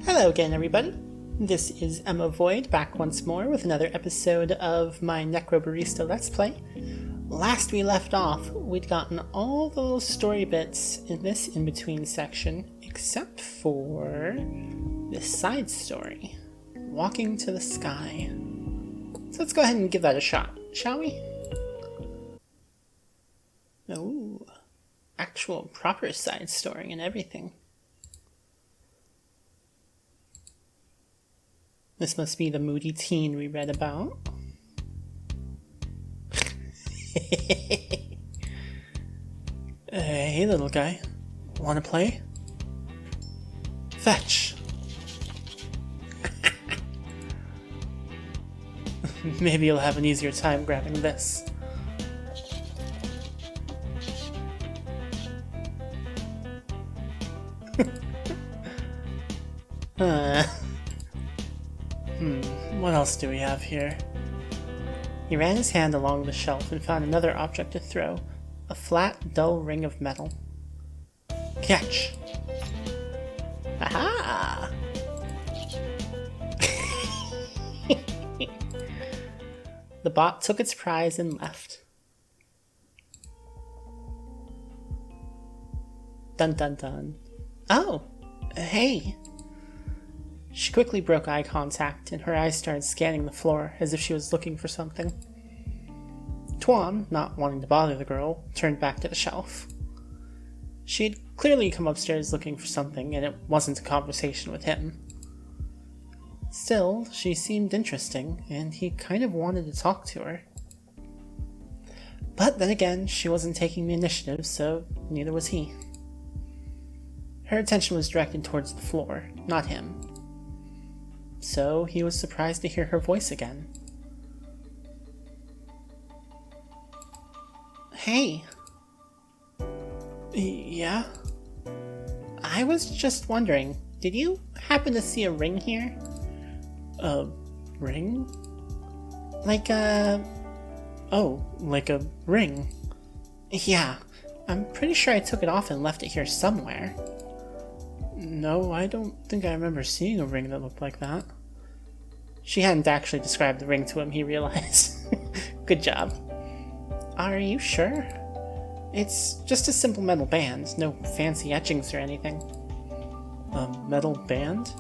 Hello again, everybody. This is emmavoid back once more with another episode of my Necrobarista Let's Play. Last we left off, we'd gotten all the little story bits in this in-between section, except for this side story, Walking to the Sky. So let's go ahead and give that a shot, shall we? Oh, actual proper side story and everything. This must be the moody teen we read about. Hey, little guy. Wanna play? Fetch! Maybe you'll have an easier time grabbing this. What else do we have here? He ran his hand along the shelf and found another object to throw. A flat, dull ring of metal. Catch! Aha! The bot took its prize and left. Dun dun dun. Oh! Hey! She quickly broke eye contact, and her eyes started scanning the floor as if she was looking for something. Tuan, not wanting to bother the girl, turned back to the shelf. She had clearly come upstairs looking for something, and it wasn't a conversation with him. Still, she seemed interesting, and he kind of wanted to talk to her. But then again, she wasn't taking the initiative, so neither was he. Her attention was directed towards the floor, not him. So he was surprised to hear her voice again. Hey. Yeah? I was just wondering, did you happen to see a ring here? A ring? Like a... Oh, like a ring. Yeah, I'm pretty sure I took it off and left it here somewhere. No, I don't think I remember seeing a ring that looked like that. She hadn't actually described the ring to him, he realized. Good job. Are you sure? It's just a simple metal band, no fancy etchings or anything. A metal band?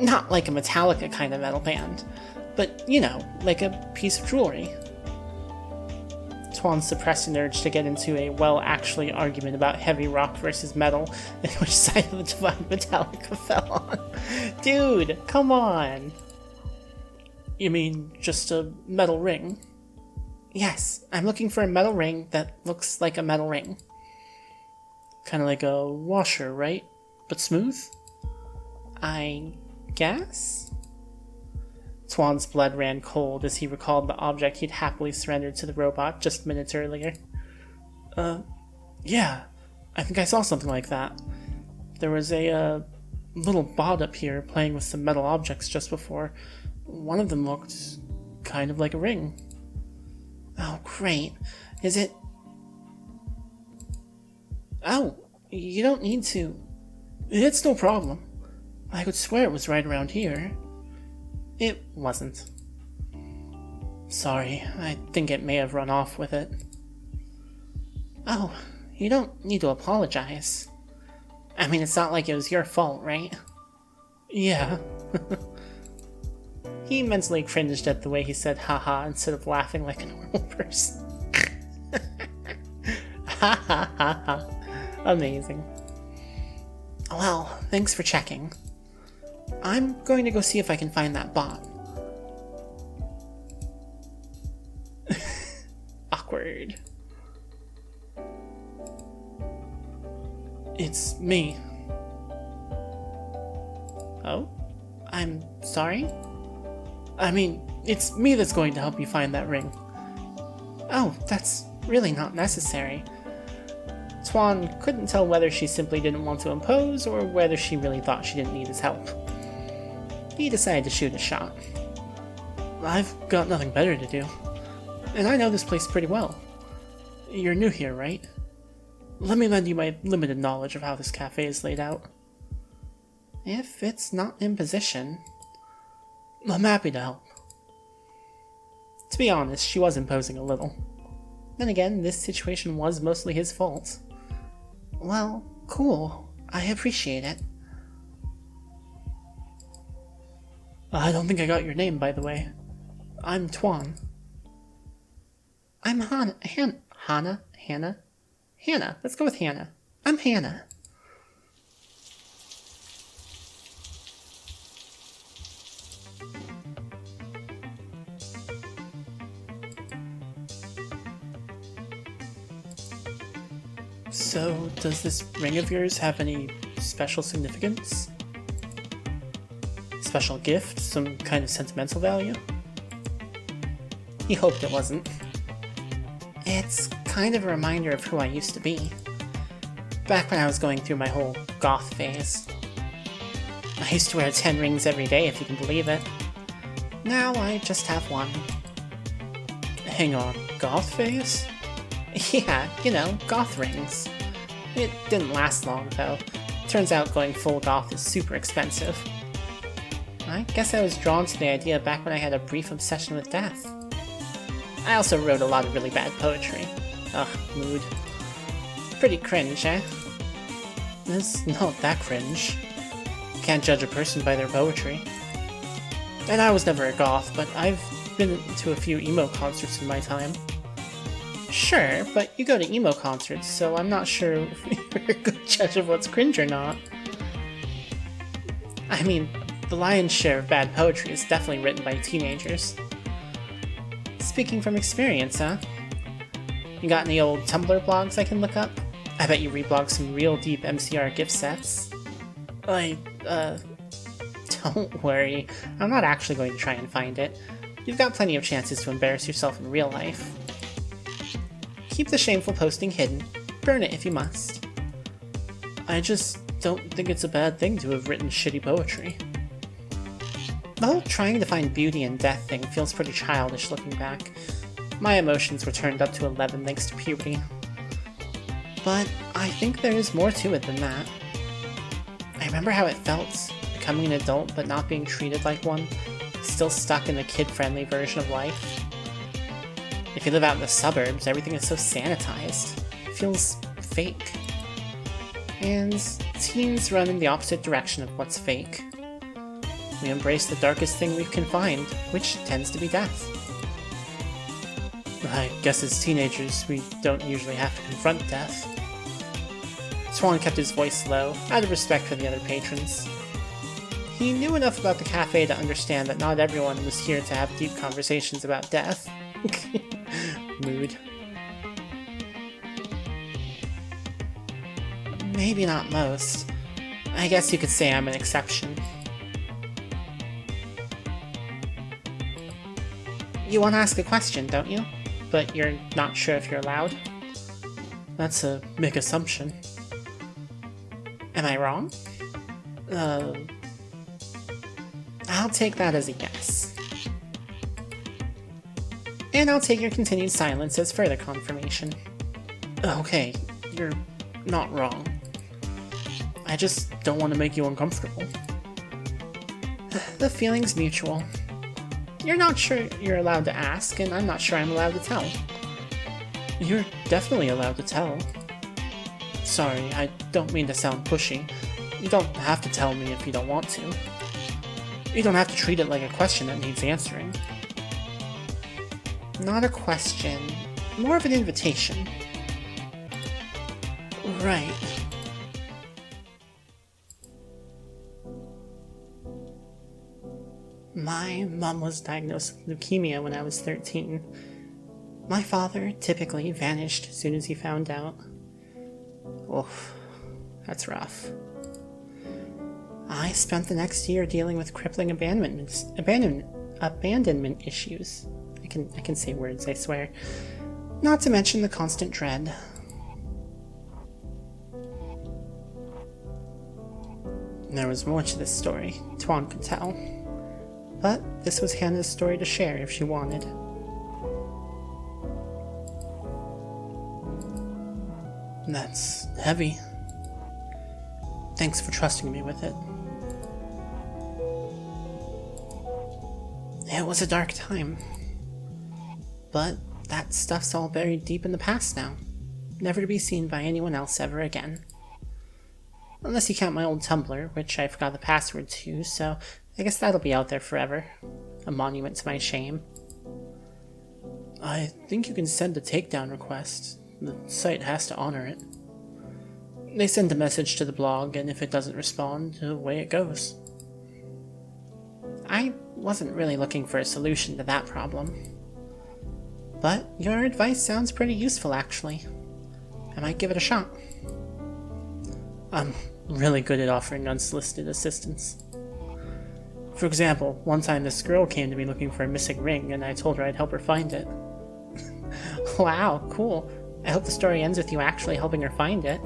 Not like a Metallica kind of metal band, but, you know, like a piece of jewelry. Tuan suppressed an urge to get into a well-actually argument about heavy rock versus metal and which side of the divide Metallica fell on. Dude, come on! You mean just a metal ring? Yes, I'm looking for a metal ring that looks like a metal ring. Kind of like a washer, right? But smooth? I guess? Tuan's blood ran cold as he recalled the object he'd happily surrendered to the robot just minutes earlier. Yeah, I think I saw something like that. There was a, little bot up here playing with some metal objects just before. One of them looked kind of like a ring. Oh, great. Is it... Oh, you don't need to... It's no problem. I could swear it was right around here. It wasn't. Sorry, I think it may have run off with it. Oh, you don't need to apologize. I mean, it's not like it was your fault, right? Yeah. He mentally cringed at the way he said haha instead of laughing like a normal person. Ha ha ha ha. Amazing. Well, thanks for checking. I'm going to go see if I can find that bot. Awkward. It's me. Oh? I'm sorry? I mean, it's me that's going to help you find that ring. Oh, that's really not necessary. Tuan couldn't tell whether she simply didn't want to impose or whether she really thought she didn't need his help. He decided to shoot a shot. I've got nothing better to do. And I know this place pretty well. You're new here, right? Let me lend you my limited knowledge of how this cafe is laid out. If it's not imposition, I'm happy to help. To be honest, she was imposing a little. Then again, this situation was mostly his fault. Well, cool. I appreciate it. I don't think I got your name, by the way. I'm Tuan. I'm Hannah. Hannah. Let's go with Hannah. I'm Hannah. So, does this ring of yours have any special significance? Special gift? Some kind of sentimental value? He hoped it wasn't. It's kind of a reminder of who I used to be. Back when I was going through my whole goth phase. I used to wear 10 rings every day, if you can believe it. Now I just have one. Hang on, goth phase? Yeah, you know, goth rings. It didn't last long, though. Turns out going full goth is super expensive. I guess I was drawn to the idea back when I had a brief obsession with death. I also wrote a lot of really bad poetry. Ugh, mood. Pretty cringe, eh? It's not that cringe. Can't judge a person by their poetry. And I was never a goth, but I've been to a few emo concerts in my time. Sure, but you go to emo concerts, so I'm not sure if you're a good judge of what's cringe or not. I mean, the lion's share of bad poetry is definitely written by teenagers. Speaking from experience, huh? You got any old Tumblr blogs I can look up? I bet you reblog some real deep MCR gift sets. Don't worry. I'm not actually going to try and find it. You've got plenty of chances to embarrass yourself in real life. Keep the shameful posting hidden. Burn it if you must. I just don't think it's a bad thing to have written shitty poetry. The whole trying to find beauty in death thing feels pretty childish looking back. My emotions were turned up to 11 thanks to puberty. But I think there is more to it than that. I remember how it felt, becoming an adult but not being treated like one, still stuck in the kid-friendly version of life. If you live out in the suburbs, everything is so sanitized. It feels fake. And teens run in the opposite direction of what's fake. We embrace the darkest thing we can find, which tends to be death. I guess as teenagers, we don't usually have to confront death. Swan kept his voice low, out of respect for the other patrons. He knew enough about the cafe to understand that not everyone was here to have deep conversations about death. Mood. Maybe not most. I guess you could say I'm an exception. You want to ask a question, don't you? But you're not sure if you're allowed? That's a big assumption. Am I wrong? I'll take that as a yes. And I'll take your continued silence as further confirmation. Okay, you're not wrong. I just don't want to make you uncomfortable. The feeling's mutual. You're not sure you're allowed to ask, and I'm not sure I'm allowed to tell. You're definitely allowed to tell. Sorry, I don't mean to sound pushy. You don't have to tell me if you don't want to. You don't have to treat it like a question that needs answering. Not a question, more of an invitation. Right. My mom was diagnosed with leukemia when I was 13. My father typically vanished as soon as he found out. Oof, that's rough. I spent the next year dealing with crippling abandonment issues. I can say words, I swear. Not to mention the constant dread. There was more to this story, Tuan could tell. But this was Hannah's story to share if she wanted. That's heavy. Thanks for trusting me with it. It was a dark time. But that stuff's all buried deep in the past now, never to be seen by anyone else ever again. Unless you count my old Tumblr, which I forgot the password to, so I guess that'll be out there forever. A monument to my shame. I think you can send a takedown request. The site has to honor it. They send a message to the blog, and if it doesn't respond, away it goes. I wasn't really looking for a solution to that problem. But your advice sounds pretty useful, actually. I might give it a shot. I'm really good at offering unsolicited assistance. For example, one time this girl came to me looking for a missing ring, and I told her I'd help her find it. Wow, cool. I hope the story ends with you actually helping her find it.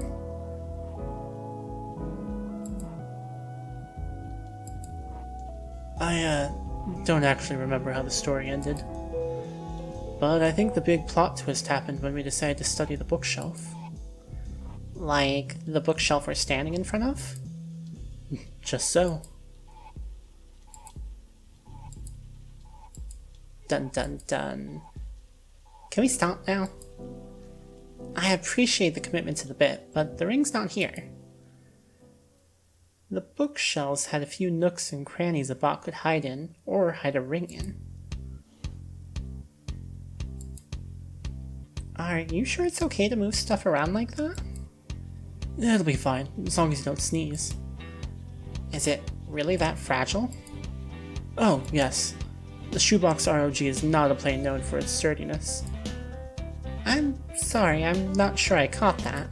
I don't actually remember how the story ended. But I think the big plot twist happened when we decided to study the bookshelf. Like, the bookshelf we're standing in front of? Just so. Dun dun dun. Can we stop now? I appreciate the commitment to the bit, but the ring's not here. The bookshelves had a few nooks and crannies a bot could hide in, or hide a ring in. Are you sure it's okay to move stuff around like that? It'll be fine, as long as you don't sneeze. Is it really that fragile? Oh, yes. The shoebox ROG is not a plane known for its sturdiness. I'm sorry, I'm not sure I caught that.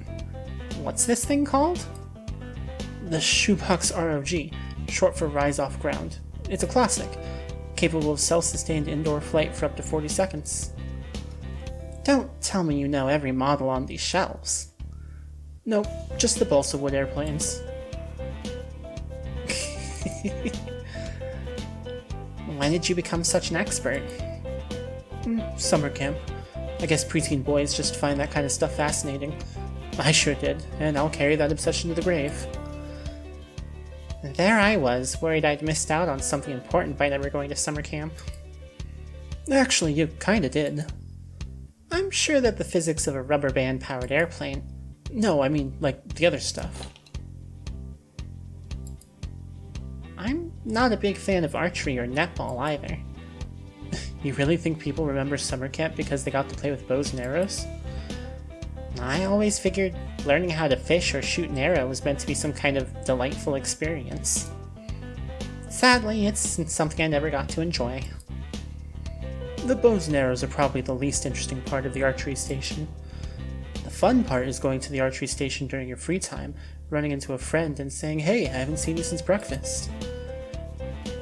What's this thing called? The shoebox ROG, short for Rise Off Ground. It's a classic, capable of self-sustained indoor flight for up to 40 seconds. Don't tell me you know every model on these shelves. Nope, just the balsa wood airplanes. When did you become such an expert? Summer camp. I guess preteen boys just find that kind of stuff fascinating. I sure did, and I'll carry that obsession to the grave. There I was, worried I'd missed out on something important by never going to summer camp. Actually, you kinda did. I'm sure that the physics of a rubber band-powered airplane... No, I mean, like, the other stuff. I'm not a big fan of archery or netball either. You really think people remember summer camp because they got to play with bows and arrows? I always figured learning how to fish or shoot an arrow was meant to be some kind of delightful experience. Sadly, it's something I never got to enjoy. The bows and arrows are probably the least interesting part of the archery station. The fun part is going to the archery station during your free time, running into a friend and saying, "Hey, I haven't seen you since breakfast."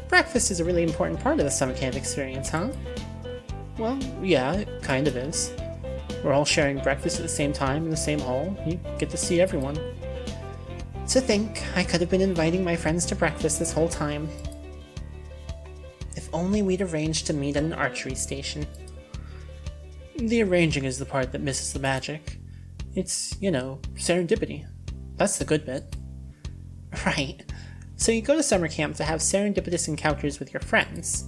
Breakfast is a really important part of the summer camp experience, huh? Well, yeah, it kind of is. We're all sharing breakfast at the same time in the same hall. You get to see everyone. To think I could have been inviting my friends to breakfast this whole time. If only we'd arranged to meet at an archery station. The arranging is the part that misses the magic. It's, serendipity. That's the good bit. Right. So you go to summer camp to have serendipitous encounters with your friends.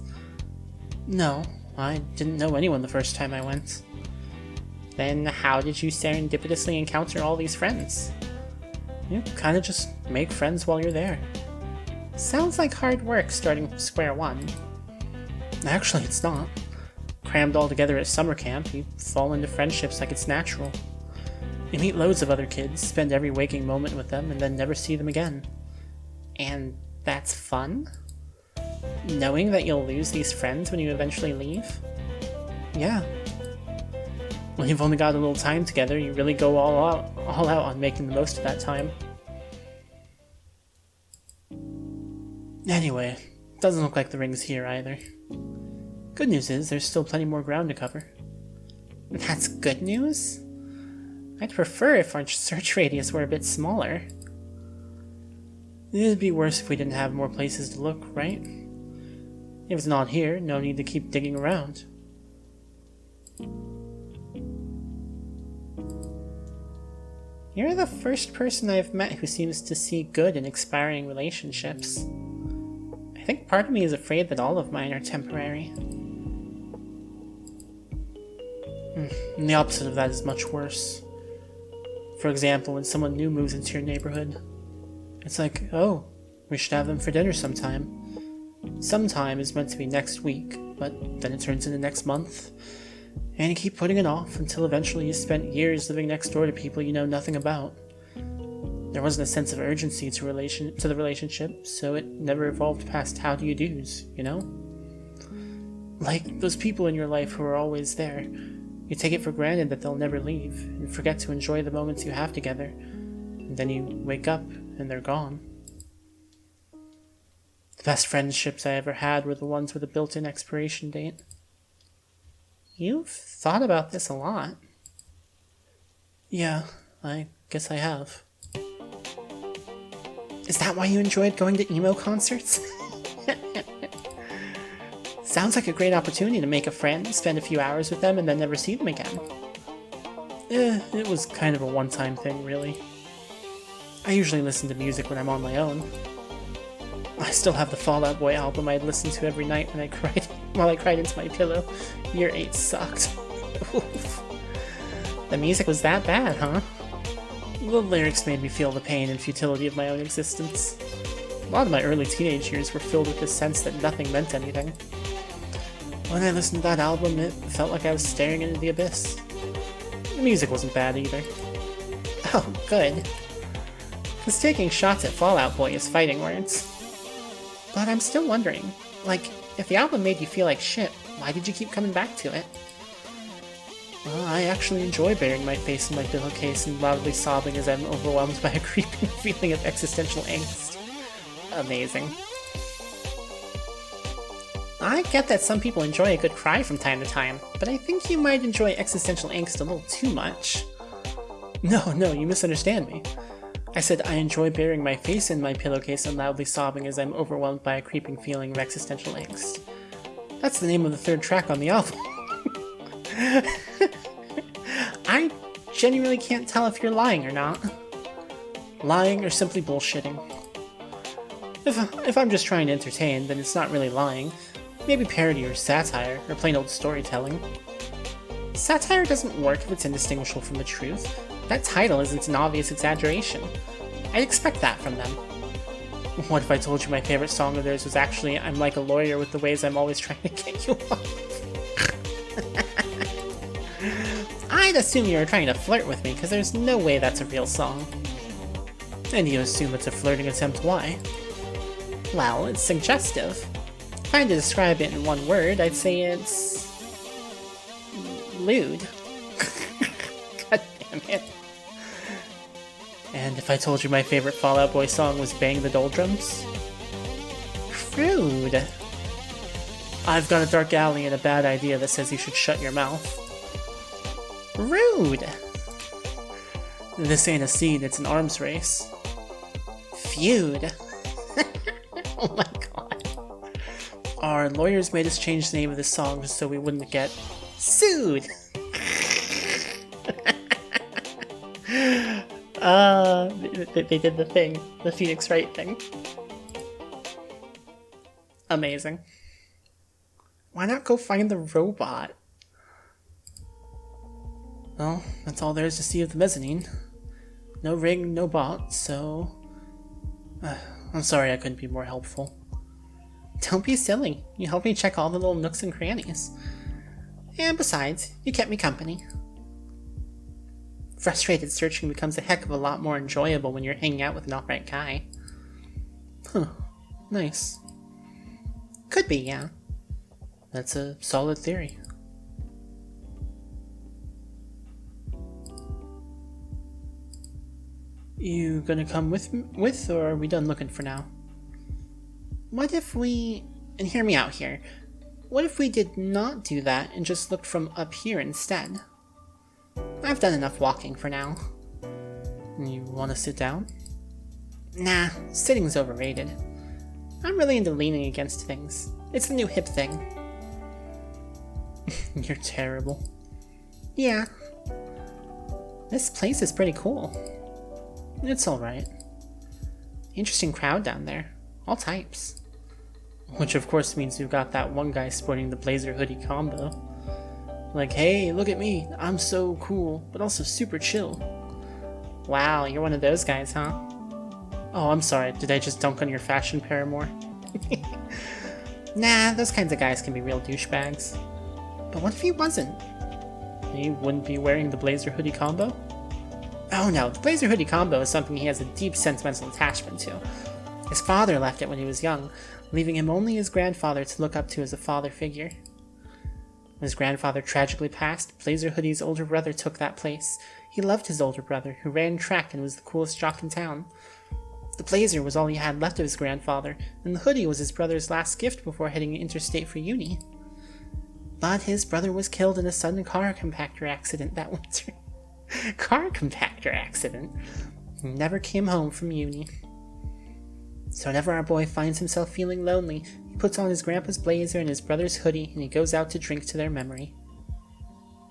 No, I didn't know anyone the first time I went. Then how did you serendipitously encounter all these friends? You kind of just make friends while you're there. Sounds like hard work starting from square one. Actually, it's not. Crammed all together at summer camp, you fall into friendships like it's natural. You meet loads of other kids, spend every waking moment with them, and then never see them again. And that's fun? Knowing that you'll lose these friends when you eventually leave? Yeah. When you've only got a little time together, you really go all out on making the most of that time. Anyway, doesn't look like the ring's here either. Good news is, there's still plenty more ground to cover. That's good news? I'd prefer if our search radius were a bit smaller. It'd be worse if we didn't have more places to look, right? If it's not here, no need to keep digging around. You're the first person I've met who seems to see good in expiring relationships. I think part of me is afraid that all of mine are temporary. And the opposite of that is much worse. For example, when someone new moves into your neighborhood, it's like, oh, we should have them for dinner sometime. Sometime is meant to be next week, but then it turns into next month. And you keep putting it off until eventually you spent years living next door to people you know nothing about. There wasn't a sense of urgency to the relationship, so it never evolved past how do you do's, you know? Like those people in your life who are always there. You take it for granted that they'll never leave, and forget to enjoy the moments you have together. And then you wake up, and they're gone. The best friendships I ever had were the ones with a built-in expiration date. You've thought about this a lot. Yeah, I guess I have. Is that why you enjoyed going to emo concerts? Sounds like a great opportunity to make a friend, spend a few hours with them, and then never see them again. It was kind of a one-time thing, really. I usually listen to music when I'm on my own. I still have the Fall Out Boy album I'd listen to every night when I cried while I cried into my pillow. Year 8 sucked. Oof. The music was that bad, huh? The lyrics made me feel the pain and futility of my own existence. A lot of my early teenage years were filled with this sense that nothing meant anything. When I listened to that album, it felt like I was staring into the abyss. The music wasn't bad either. Oh, good. Because taking shots at Fall Out Boy is fighting words. But I'm still wondering, like, if the album made you feel like shit, why did you keep coming back to it? Well, I actually enjoy burying my face in my pillowcase and loudly sobbing as I'm overwhelmed by a creeping feeling of existential angst. Amazing. I get that some people enjoy a good cry from time to time, but I think you might enjoy existential angst a little too much. No, you misunderstand me. I said I enjoy burying my face in my pillowcase and loudly sobbing as I'm overwhelmed by a creeping feeling of existential angst. That's the name of the third track on the album. I genuinely can't tell if you're lying or not. Lying or simply bullshitting. If I'm just trying to entertain, then it's not really lying. Maybe parody or satire, or plain old storytelling. Satire doesn't work if it's indistinguishable from the truth. That title isn't an obvious exaggeration. I'd expect that from them. What if I told you my favorite song of theirs was actually I'm like a lawyer with the ways I'm always trying to get you off? I'd assume you were trying to flirt with me, because there's no way that's a real song. And you assume it's a flirting attempt, why? Well, it's suggestive. If I had to describe it in one word, I'd say it's... lewd. God damn it. And if I told you my favorite Fall Out Boy song was Bang the Doldrums? Crude. I've got a dark alley and a bad idea that says you should shut your mouth. Rude. This ain't a scene, it's an arms race. Feud. Oh my god. Our lawyers made us change the name of this song so we wouldn't get sued. They did the thing. The Phoenix Wright thing. Amazing. Why not go find the robot? Well, that's all there is to see of the mezzanine. No ring, no bot, so... I'm sorry I couldn't be more helpful. Don't be silly. You helped me check all the little nooks and crannies. And besides, you kept me company. Frustrated searching becomes a heck of a lot more enjoyable when you're hanging out with an alright guy. Huh. Nice. Could be, yeah. That's a solid theory. You gonna come with, or are we done looking for now? What if we... and hear me out here. What if we did not do that and just looked from up here instead? I've done enough walking for now. You wanna sit down? Nah, sitting's overrated. I'm really into leaning against things. It's the new hip thing. You're terrible. Yeah. This place is pretty cool. It's alright. Interesting crowd down there. All types. Which of course means you've got that one guy sporting the blazer hoodie combo. Like, hey, look at me, I'm so cool, but also super chill. Wow, you're one of those guys, huh? Oh, I'm sorry, did I just dunk on your fashion paramour? Nah, those kinds of guys can be real douchebags. But what if he wasn't? He wouldn't be wearing the blazer hoodie combo? Oh no, the blazer hoodie combo is something he has a deep sentimental attachment to. His father left it when he was young, leaving him only his grandfather to look up to as a father figure. When his grandfather tragically passed, Blazer Hoodie's older brother took that place. He loved his older brother, who ran track and was the coolest jock in town. The blazer was all he had left of his grandfather, and the hoodie was his brother's last gift before heading interstate for uni. But his brother was killed in a sudden car compactor accident that winter. Car compactor accident? He never came home from uni. So whenever our boy finds himself feeling lonely, he puts on his grandpa's blazer and his brother's hoodie, and he goes out to drink to their memory.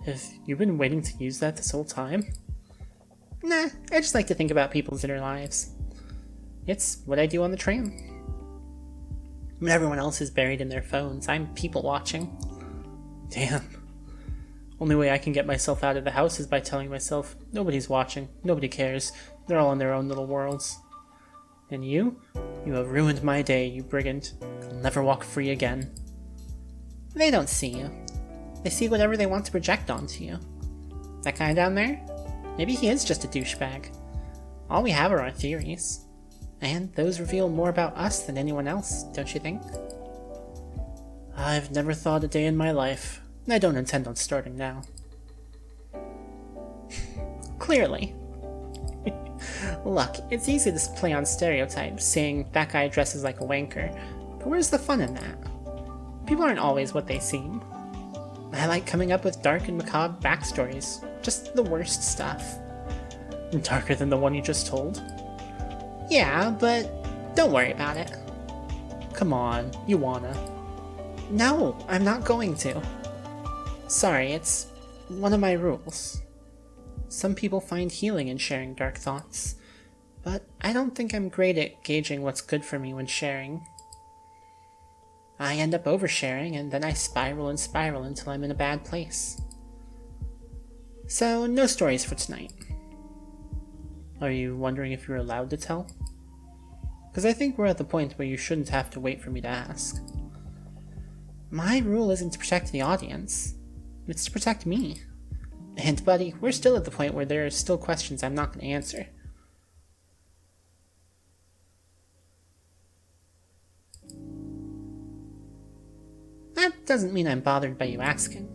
Have you been waiting to use that this whole time? Nah, I just like to think about people's inner lives. It's what I do on the tram. When everyone else is buried in their phones, I'm people watching. Damn. Only way I can get myself out of the house is by telling myself, nobody's watching, nobody cares, they're all in their own little worlds. And you? You have ruined my day, you brigand. I'll never walk free again. They don't see you. They see whatever they want to project onto you. That guy down there? Maybe he is just a douchebag. All we have are our theories. And those reveal more about us than anyone else, don't you think? I've never thought a day in my life, and I don't intend on starting now. Clearly. Look, it's easy to play on stereotypes, saying that guy dresses like a wanker, but where's the fun in that? People aren't always what they seem. I like coming up with dark and macabre backstories, just the worst stuff. Darker than the one you just told? Yeah, but don't worry about it. Come on, you wanna. No, I'm not going to. Sorry, it's one of my rules. Some people find healing in sharing dark thoughts, but I don't think I'm great at gauging what's good for me when sharing. I end up oversharing, and then I spiral and spiral until I'm in a bad place. So, no stories for tonight. Are you wondering if you're allowed to tell? Because I think we're at the point where you shouldn't have to wait for me to ask. My rule isn't to protect the audience, it's to protect me. And buddy, we're still at the point where there are still questions I'm not going to answer. That doesn't mean I'm bothered by you asking.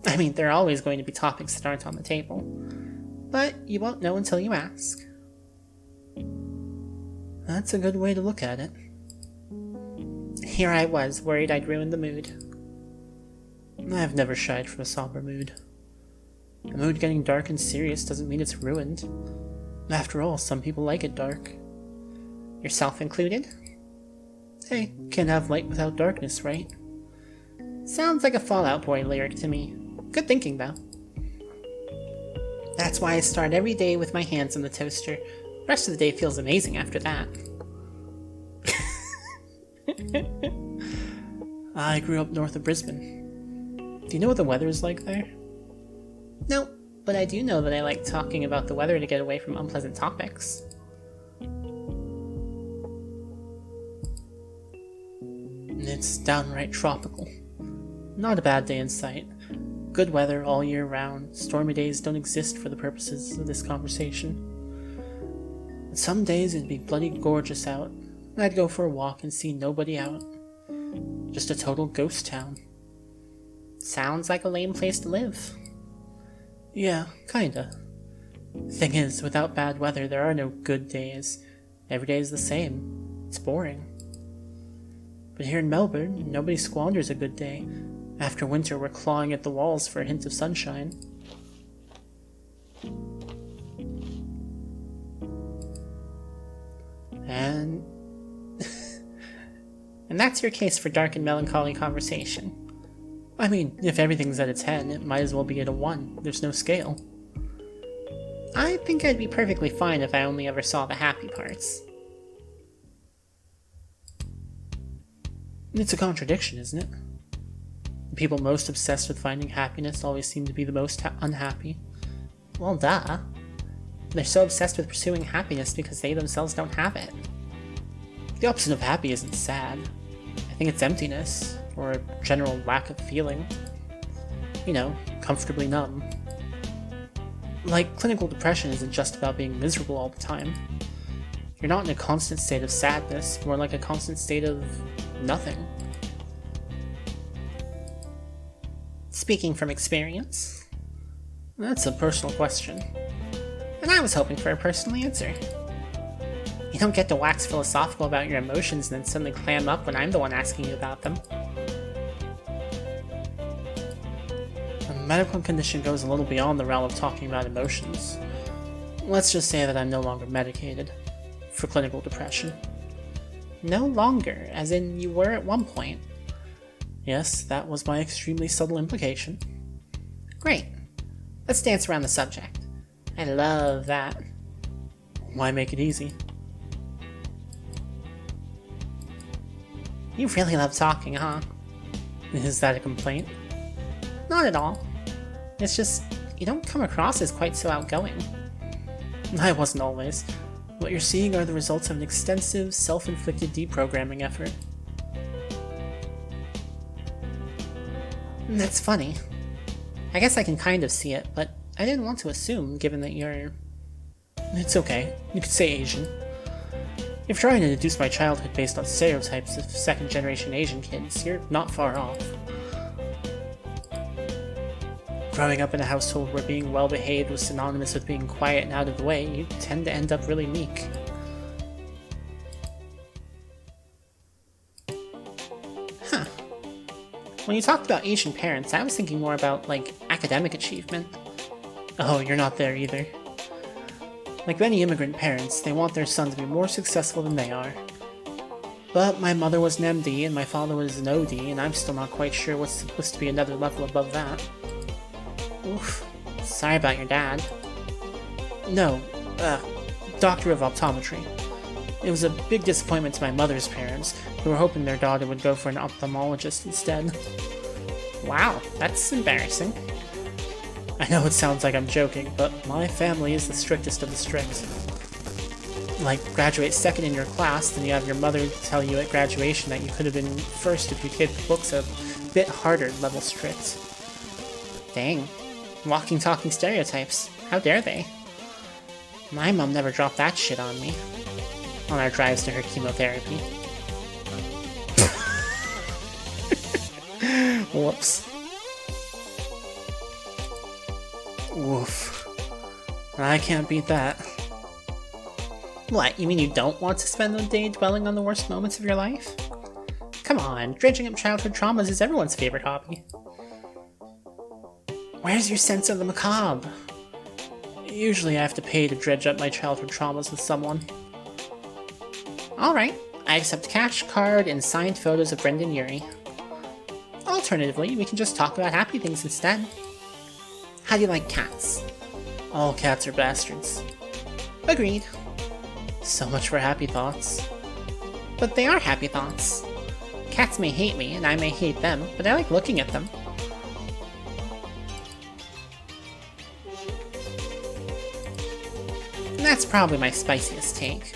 I mean, there are always going to be topics that aren't on the table. But you won't know until you ask. That's a good way to look at it. Here I was, worried I'd ruined the mood. I've never shied from a somber mood. A mood getting dark and serious doesn't mean it's ruined. After all, some people like it dark. Yourself included? Hey, can't have light without darkness, right? Sounds like a Fall Out Boy lyric to me. Good thinking, though. That's why I start every day with my hands on the toaster. The rest of the day feels amazing after that. I grew up north of Brisbane. Do you know what the weather is like there? Nope, but I do know that I like talking about the weather to get away from unpleasant topics. It's downright tropical. Not a bad day in sight. Good weather all year round. Stormy days don't exist for the purposes of this conversation. But some days it'd be bloody gorgeous out. I'd go for a walk and see nobody out. Just a total ghost town. Sounds like a lame place to live. Yeah, kinda. Thing is, without bad weather, there are no good days. Every day is the same. It's boring. But here in Melbourne, nobody squanders a good day. After winter, we're clawing at the walls for a hint of sunshine. And... and that's your case for dark and melancholy conversation. I mean, if everything's at a 10, it might as well be at a 1. There's no scale. I think I'd be perfectly fine if I only ever saw the happy parts. It's a contradiction, isn't it? The people most obsessed with finding happiness always seem to be the most unhappy. Well, duh. They're so obsessed with pursuing happiness because they themselves don't have it. The opposite of happy isn't sad. I think it's emptiness, or a general lack of feeling. You know, comfortably numb. Like, clinical depression isn't just about being miserable all the time. You're not in a constant state of sadness, more like a constant state of nothing. Speaking from experience? That's a personal question. And I was hoping for a personal answer. You don't get to wax philosophical about your emotions and then suddenly clam up when I'm the one asking you about them. A medical condition goes a little beyond the realm of talking about emotions. Let's just say that I'm no longer medicated for clinical depression. No longer, as in you were at one point. Yes, that was my extremely subtle implication. Great. Let's dance around the subject. I love that. Why make it easy? You really love talking, huh? Is that a complaint? Not at all. It's just, you don't come across as quite so outgoing. I wasn't always. What you're seeing are the results of an extensive, self-inflicted deprogramming effort. That's funny. I guess I can kind of see it, but I didn't want to assume, given that you're... It's okay. You could say Asian. If trying to deduce my childhood based on stereotypes of second-generation Asian kids, you're not far off. Growing up in a household where being well-behaved was synonymous with being quiet and out of the way, you tend to end up really meek. Huh. When you talked about Asian parents, I was thinking more about, like, academic achievement. Oh, you're not there either. Like many immigrant parents, they want their son to be more successful than they are. But my mother was an MD and my father was an OD, and I'm still not quite sure what's supposed to be another level above that. Oof. Sorry about your dad. No, doctor of optometry. It was a big disappointment to my mother's parents, who were hoping their daughter would go for an ophthalmologist instead. Wow, that's embarrassing. I know it sounds like I'm joking, but my family is the strictest of the strict. Like, graduate second in your class, then you have your mother tell you at graduation that you could have been first if you hit the books a bit harder level strict. Dang. Walking talking stereotypes. How dare they? My mom never dropped that shit on me. On our drives to her chemotherapy. Whoops. Woof. I can't beat that. What, you mean you don't want to spend the day dwelling on the worst moments of your life? Come on, dredging up childhood traumas is everyone's favorite hobby. Where's your sense of the macabre? Usually I have to pay to dredge up my childhood traumas with someone. Alright, I accept cash, card, and signed photos of Brendan Urie. Alternatively, we can just talk about happy things instead. How do you like cats? All cats are bastards. Agreed. So much for happy thoughts. But they are happy thoughts. Cats may hate me, and I may hate them, but I like looking at them. And that's probably my spiciest take.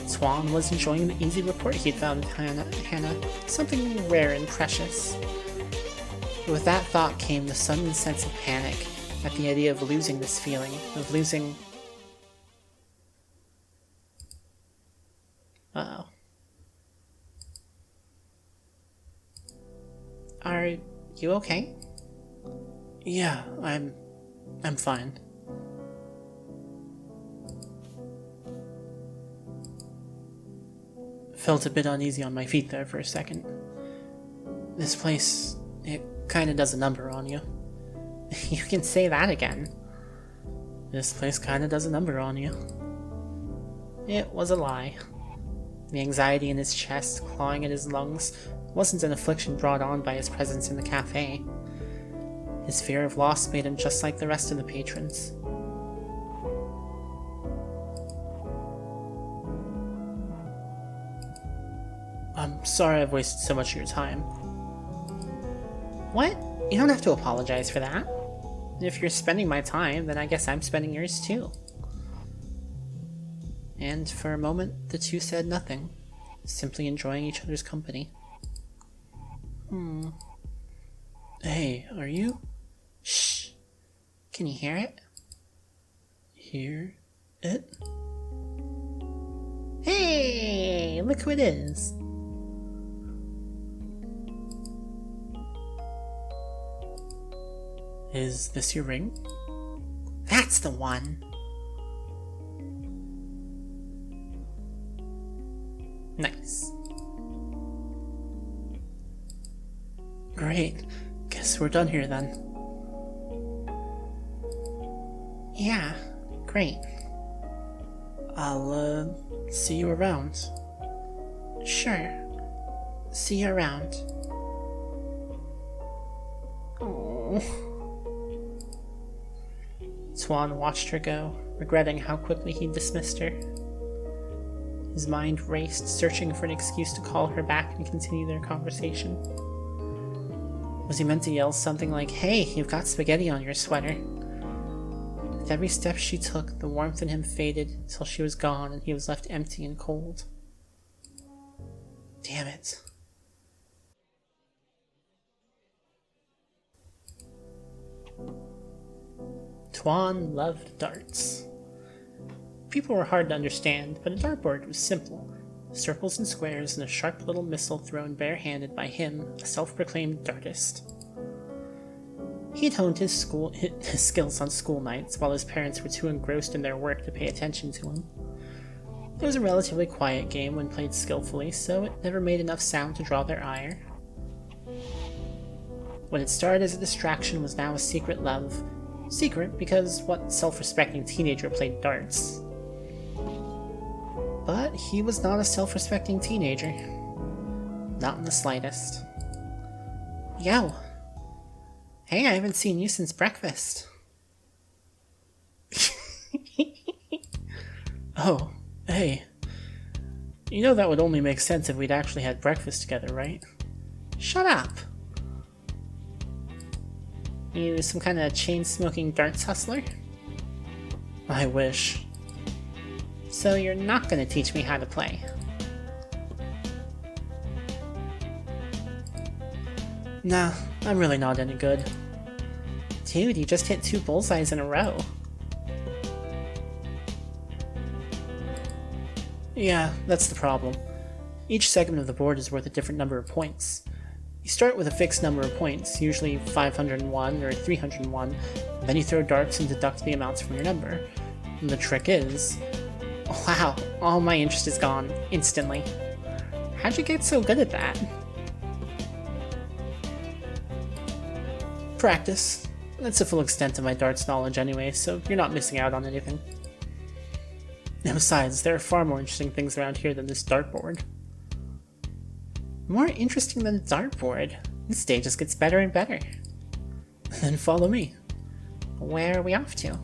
Swan was enjoying the easy report he'd found Hannah, something rare and precious. With that thought came the sudden sense of panic at the idea of losing this feeling, of losing... Uh-oh. Are you okay? Yeah, I'm fine. Felt a bit uneasy on my feet there for a second. This place, it kinda does a number on you. You can say that again. This place kinda does a number on you. It was a lie. The anxiety in his chest, clawing at his lungs, wasn't an affliction brought on by his presence in the cafe. His fear of loss made him just like the rest of the patrons. I'm sorry I've wasted so much of your time. What? You don't have to apologize for that. If you're spending my time, then I guess I'm spending yours too. And for a moment, the two said nothing, simply enjoying each other's company. Hey, are you? Shh. Can you hear it? Hear it? Hey, look who it is. Is this your ring? That's the one. Nice. Great. Guess we're done here then. Yeah, great. I'll, see you around. Sure. See you around. Oh. Tuan watched her go, regretting how quickly he dismissed her. His mind raced, searching for an excuse to call her back and continue their conversation. Was he meant to yell something like, "Hey, you've got spaghetti on your sweater"? With every step she took, the warmth in him faded until she was gone and he was left empty and cold. Damn it. Tuan loved darts. People were hard to understand, but a dartboard was simple. Circles and squares and a sharp little missile thrown barehanded by him, a self-proclaimed dartist. He'd honed his skills on school nights, while his parents were too engrossed in their work to pay attention to him. It was a relatively quiet game when played skillfully, so it never made enough sound to draw their ire. What had started as a distraction was now a secret love. Secret because what self-respecting teenager played darts? But he was not a self-respecting teenager. Not in the slightest. Yo. Hey, I haven't seen you since breakfast. Oh, hey. You know that would only make sense if we'd actually had breakfast together, right? Shut up. You some kind of chain-smoking darts hustler? I wish. So you're not gonna teach me how to play? Nah, I'm really not any good. Dude, you just hit 2 bullseyes in a row. Yeah, that's the problem. Each segment of the board is worth a different number of points. You start with a fixed number of points, usually 501 or 301, and then you throw darts and deduct the amounts from your number. And the trick is... Wow, all my interest is gone, instantly. How'd you get so good at that? Practice. That's the full extent of my darts knowledge anyway, so you're not missing out on anything. And besides, there are far more interesting things around here than this dartboard. More interesting than a dartboard. This day just gets better and better. Then follow me. Where are we off to?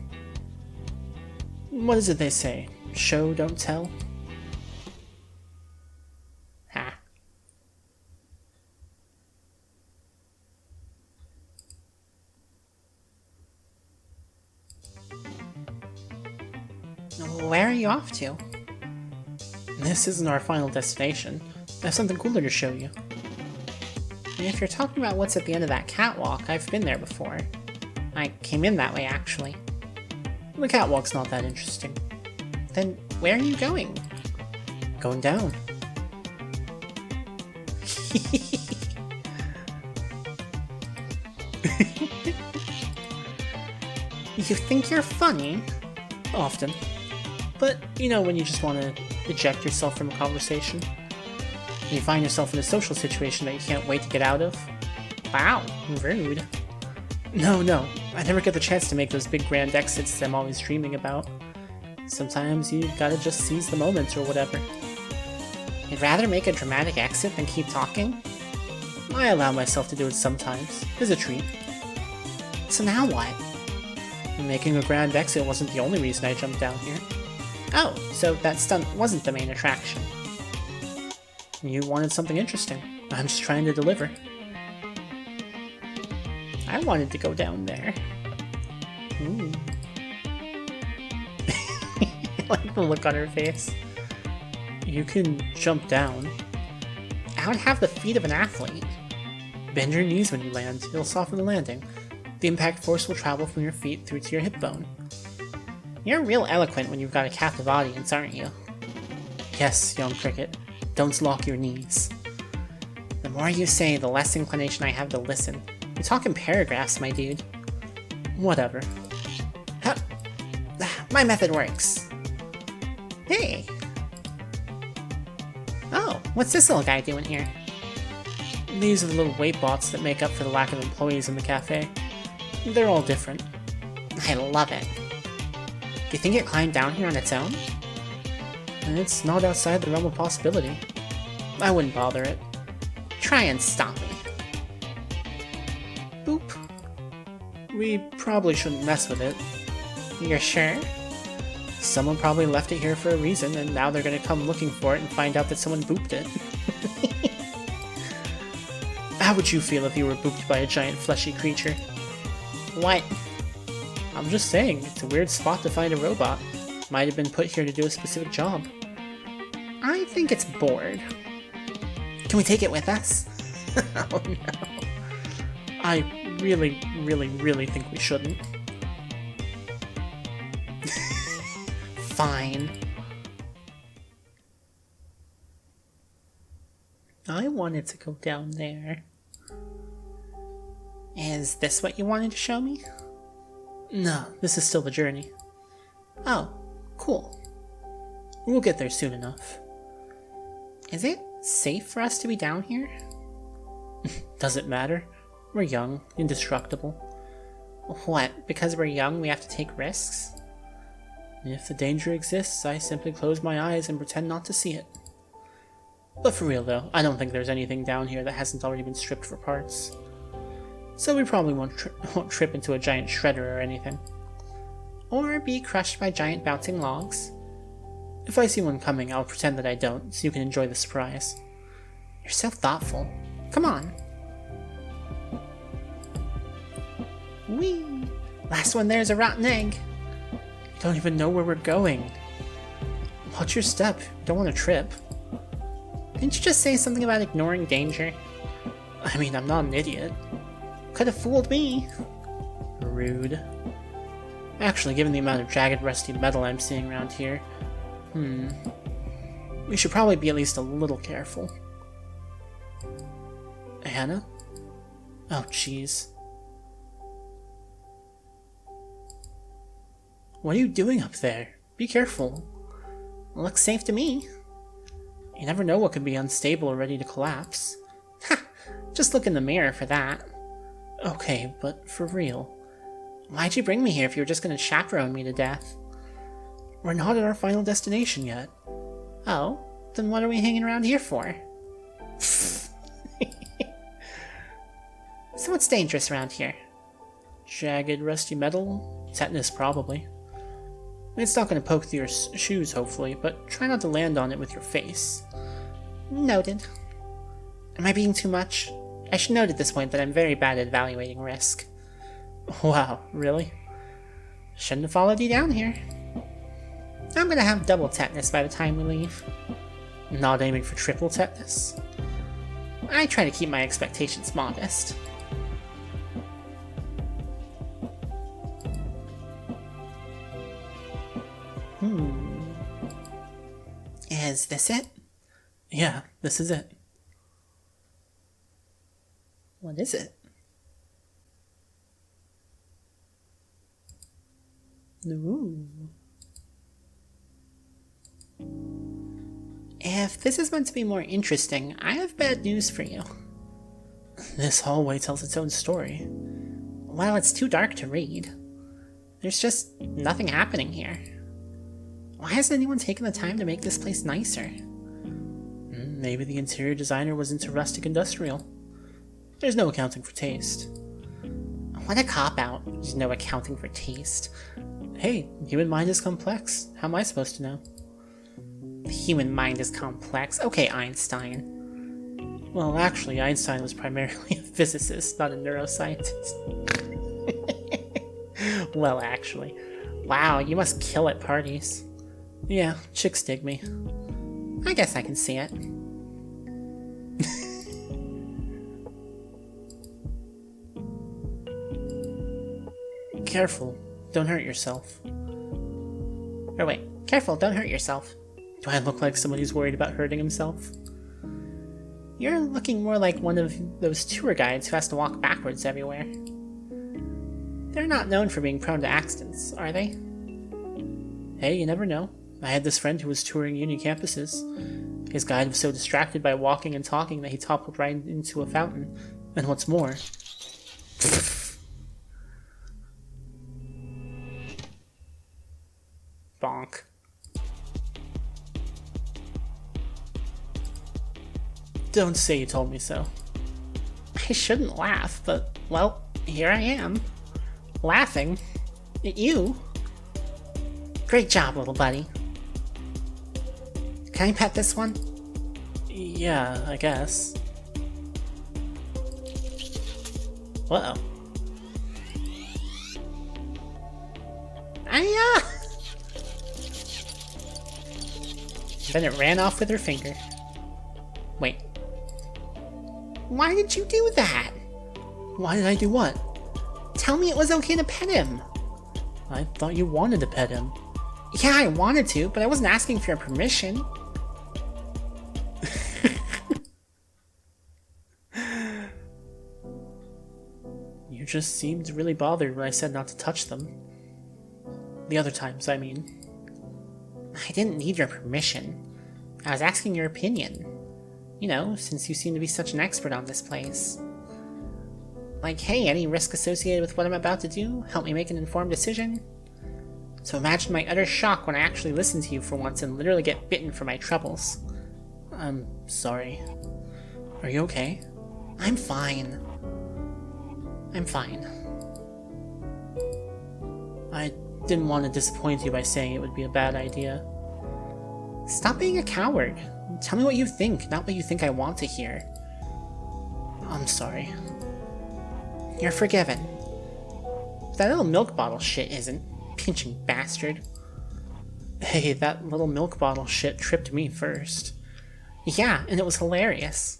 What is it they say? Show, don't tell? Ha. Where are you off to? This isn't our final destination. I have something cooler to show you. And if you're talking about what's at the end of that catwalk, I've been there before. I came in that way, actually. The catwalk's not that interesting. Then where are you going? Going down. You think you're funny? Often. But, you know, when you just want to eject yourself from a conversation. And you find yourself in a social situation that you can't wait to get out of. Wow, rude. No, I never get the chance to make those big grand exits that I'm always dreaming about. Sometimes you gotta just seize the moment or whatever. You'd rather make a dramatic exit than keep talking? I allow myself to do it sometimes, as a treat. So now what? Making a grand exit wasn't the only reason I jumped down here. Oh, so that stunt wasn't the main attraction. You wanted something interesting. I'm just trying to deliver. I wanted to go down there. Ooh. I like the look on her face. You can jump down. I would have the feet of an athlete. Bend your knees when you land. It'll soften the landing. The impact force will travel from your feet through to your hip bone. You're real eloquent when you've got a captive audience, aren't you? Yes, young cricket. Don't lock your knees. The more you say, the less inclination I have to listen. You talk in paragraphs, my dude. Whatever. Huh. My method works. Hey! Oh, what's this little guy doing here? These are the little wait bots that make up for the lack of employees in the cafe. They're all different. I love it. Do you think it climbed down here on its own? And it's not outside the realm of possibility. I wouldn't bother it. Try and stop me. Boop. We probably shouldn't mess with it. You're sure? Someone probably left it here for a reason, and now they're gonna come looking for it and find out that someone booped it. How would you feel if you were booped by a giant fleshy creature? What? I'm just saying, it's a weird spot to find a robot. Might have been put here to do a specific job. I think it's bored. Can we take it with us? Oh no. I really think we shouldn't. Fine. I wanted to go down there. Is this what you wanted to show me? No, this is still the journey. Oh, cool. We'll get there soon enough. Is it safe for us to be down here? Does it matter? We're young, indestructible. What, because we're young we have to take risks? If the danger exists, I simply close my eyes and pretend not to see it. But for real though, I don't think there's anything down here that hasn't already been stripped for parts. So we probably won't trip into a giant shredder or anything. Or be crushed by giant bouncing logs. If I see one coming, I'll pretend that I don't, so you can enjoy the surprise. You're so thoughtful. Come on. Whee! Last one there's a rotten egg. You don't even know where we're going. Watch your step. You don't want to trip. Didn't you just say something about ignoring danger? I mean, I'm not an idiot. Could have fooled me. Rude. Actually, given the amount of jagged, rusty metal I'm seeing around here, we should probably be at least a little careful. Anna? Oh, jeez. What are you doing up there? Be careful. It looks safe to me. You never know what could be unstable or ready to collapse. Ha! Just look in the mirror for that. Okay, but for real. Why'd you bring me here if you were just gonna chaperone me to death? We're not at our final destination yet. Oh? Then what are we hanging around here for? So what's dangerous around here? Jagged, rusty metal? Tetanus, probably. It's not going to poke through your shoes, hopefully, but try not to land on it with your face. Noted. Am I being too much? I should note at this point that I'm very bad at evaluating risk. Wow, really? Shouldn't have followed you down here. I'm gonna have double tetanus by the time we leave. Not aiming for triple tetanus? I try to keep my expectations modest. Is this it? Yeah, this is it. What is it? Ooh. If this is meant to be more interesting, I have bad news for you. This hallway tells its own story. Well, it's too dark to read. There's just nothing happening here. Why hasn't anyone taken the time to make this place nicer? Maybe the interior designer was into rustic industrial. There's no accounting for taste. What a cop-out. There's no accounting for taste. Hey, human mind is complex. How am I supposed to know? The human mind is complex. Okay, Einstein. Well, actually, Einstein was primarily a physicist, not a neuroscientist. Well, actually. Wow, you must kill at parties. Yeah, chicks dig me. I guess I can see it. Careful, don't hurt yourself. Or wait, careful, don't hurt yourself. Do I look like somebody who's worried about hurting himself? You're looking more like one of those tour guides who has to walk backwards everywhere. They're not known for being prone to accidents, are they? Hey, you never know. I had this friend who was touring uni campuses. His guide was so distracted by walking and talking that he toppled right into a fountain. And what's more... Bonk. Don't say you told me so. I shouldn't laugh, but, well, here I am. Laughing. At you. Great job, little buddy. Can I pet this one? Yeah, I guess. Uh-oh. Then it ran off with her finger. Wait. Why did you do that? Why did I do what? Tell me it was okay to pet him. I thought you wanted to pet him. Yeah, I wanted to, but I wasn't asking for your permission. You just seemed really bothered when I said not to touch them. The other times, I mean. I didn't need your permission. I was asking your opinion. You know, since you seem to be such an expert on this place. Like, hey, any risk associated with what I'm about to do? Help me make an informed decision? So imagine my utter shock when I actually listen to you for once and literally get bitten for my troubles. I'm sorry. Are you okay? I'm fine. I'm fine. I didn't want to disappoint you by saying it would be a bad idea. Stop being a coward. Tell me what you think, not what you think I want to hear. I'm sorry. You're forgiven. But that little milk bottle shit isn't. Pinching bastard. Hey, that little milk bottle shit tripped me first. Yeah, and it was hilarious.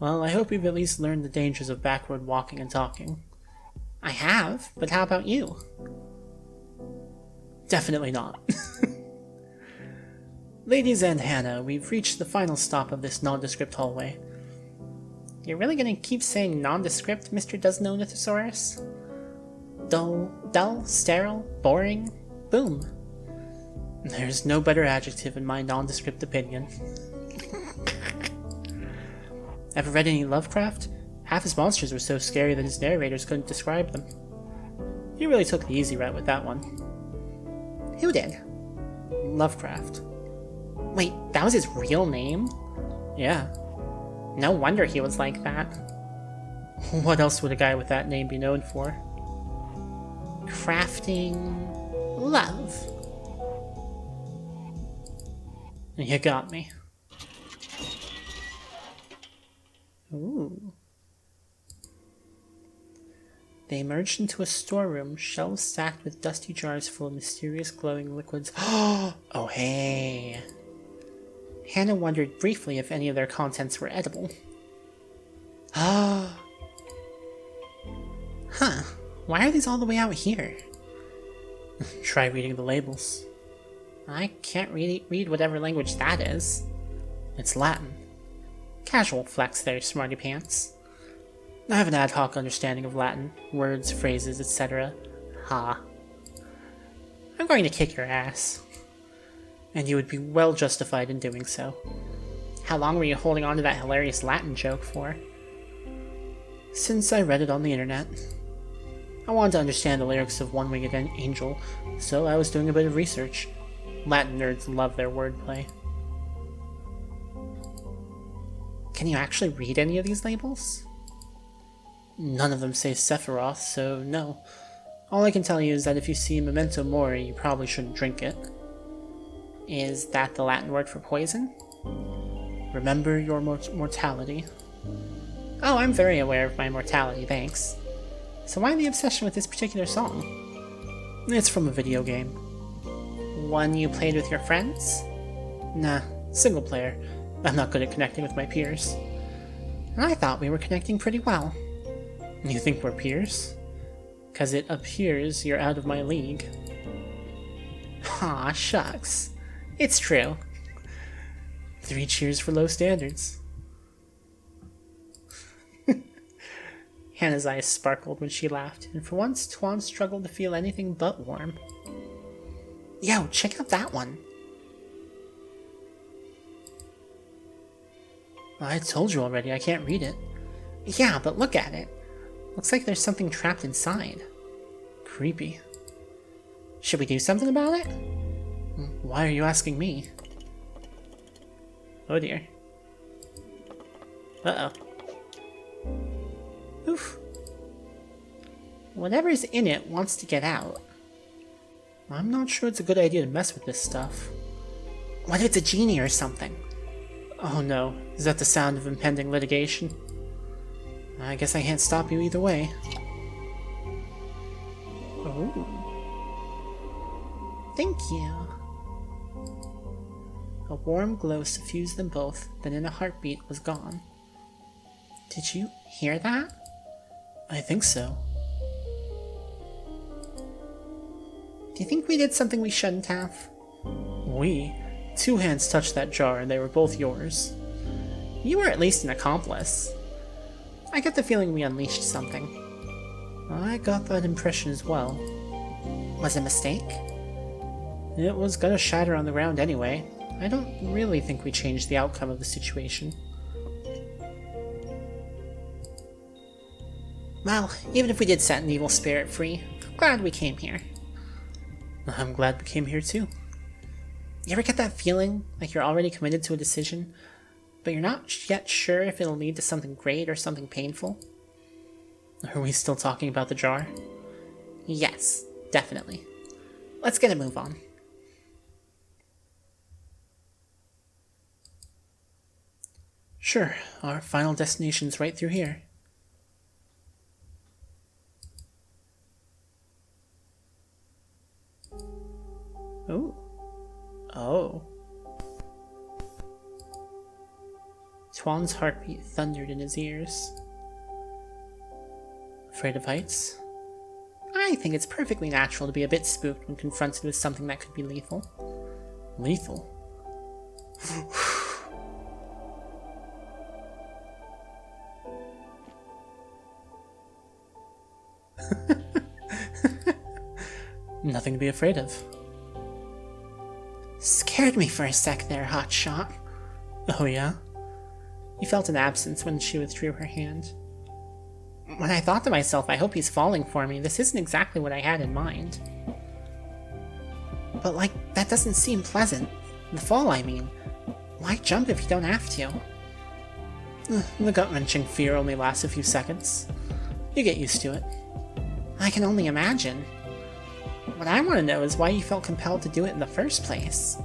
Well, I hope you've at least learned the dangers of backward walking and talking. I have, but how about you? Definitely not. Ladies and Hannah, we've reached the final stop of this nondescript hallway. You're really gonna keep saying nondescript, Mr. Doesnonothosaurus? Dull, sterile, boring, boom. There's no better adjective in my nondescript opinion. Ever read any Lovecraft? Half his monsters were so scary that his narrators couldn't describe them. He really took the easy route with that one. Who did? Lovecraft. Wait, that was his real name? Yeah. No wonder he was like that. What else would a guy with that name be known for? Crafting... love. You got me. Ooh. They emerged into a storeroom, shelves stacked with dusty jars full of mysterious glowing liquids. Oh, hey. Hannah wondered briefly if any of their contents were edible. Huh. Why are these all the way out here? Try reading the labels. I can't read whatever language that is. It's Latin. Casual flex there, smarty pants. I have an ad hoc understanding of Latin, words, phrases, etc. Ha. I'm going to kick your ass. And you would be well justified in doing so. How long were you holding on to that hilarious Latin joke for? Since I read it on the internet. I wanted to understand the lyrics of One-Winged Angel, so I was doing a bit of research. Latin nerds love their wordplay. Can you actually read any of these labels? None of them say Sephiroth, so no. All I can tell you is that if you see Memento Mori, you probably shouldn't drink it. Is that the Latin word for poison? Remember your mortality. Oh, I'm very aware of my mortality, thanks. So why the obsession with this particular song? It's from a video game. One you played with your friends? Nah, single player. I'm not good at connecting with my peers. I thought we were connecting pretty well. You think we're peers? 'Cause it appears you're out of my league. Aw, shucks. It's true. 3 cheers for low standards. Hannah's eyes sparkled when she laughed, and for once Tuan struggled to feel anything but warm. Yo, check out that one! I told you already, I can't read it. Yeah, but look at it. Looks like there's something trapped inside. Creepy. Should we do something about it? Why are you asking me? Oh dear. Uh-oh. Oof. Whatever's in it wants to get out. I'm not sure it's a good idea to mess with this stuff. What if it's a genie or something? Oh no, is that the sound of impending litigation? I guess I can't stop you either way. Oh. Thank you. A warm glow suffused them both, then in a heartbeat was gone. Did you hear that? I think so. Do you think we did something we shouldn't have? We? 2 hands touched that jar and they were both yours. You were at least an accomplice. I get the feeling we unleashed something. I got that impression as well. Was it a mistake? It was gonna shatter on the ground anyway. I don't really think we changed the outcome of the situation. Well, even if we did set an evil spirit free, I'm glad we came here. I'm glad we came here too. You ever get that feeling like you're already committed to a decision, but you're not yet sure if it'll lead to something great or something painful? Are we still talking about the jar? Yes, definitely. Let's get a move on. Sure, our final destination's right through here. Oh. Oh. Tuan's heartbeat thundered in his ears. Afraid of heights? I think it's perfectly natural to be a bit spooked when confronted with something that could be lethal. Lethal? Nothing to be afraid of. Scared me for a sec there, hotshot. Oh yeah? You felt an absence when she withdrew her hand. When I thought to myself, I hope he's falling for me, this isn't exactly what I had in mind. But that doesn't seem pleasant. The fall, I mean. Why jump if you don't have to? The gut-wrenching fear only lasts a few seconds. You get used to it. I can only imagine. What I want to know is why you felt compelled to do it in the first place.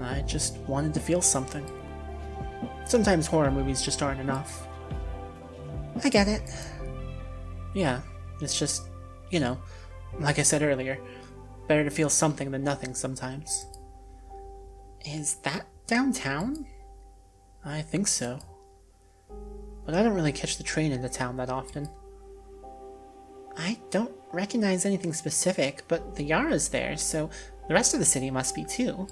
I just wanted to feel something. Sometimes horror movies just aren't enough. I get it. Yeah, it's just, like I said earlier, better to feel something than nothing sometimes. Is that downtown? I think so. But I don't really catch the train into town that often. I don't recognize anything specific, but the Yara's there, so the rest of the city must be too.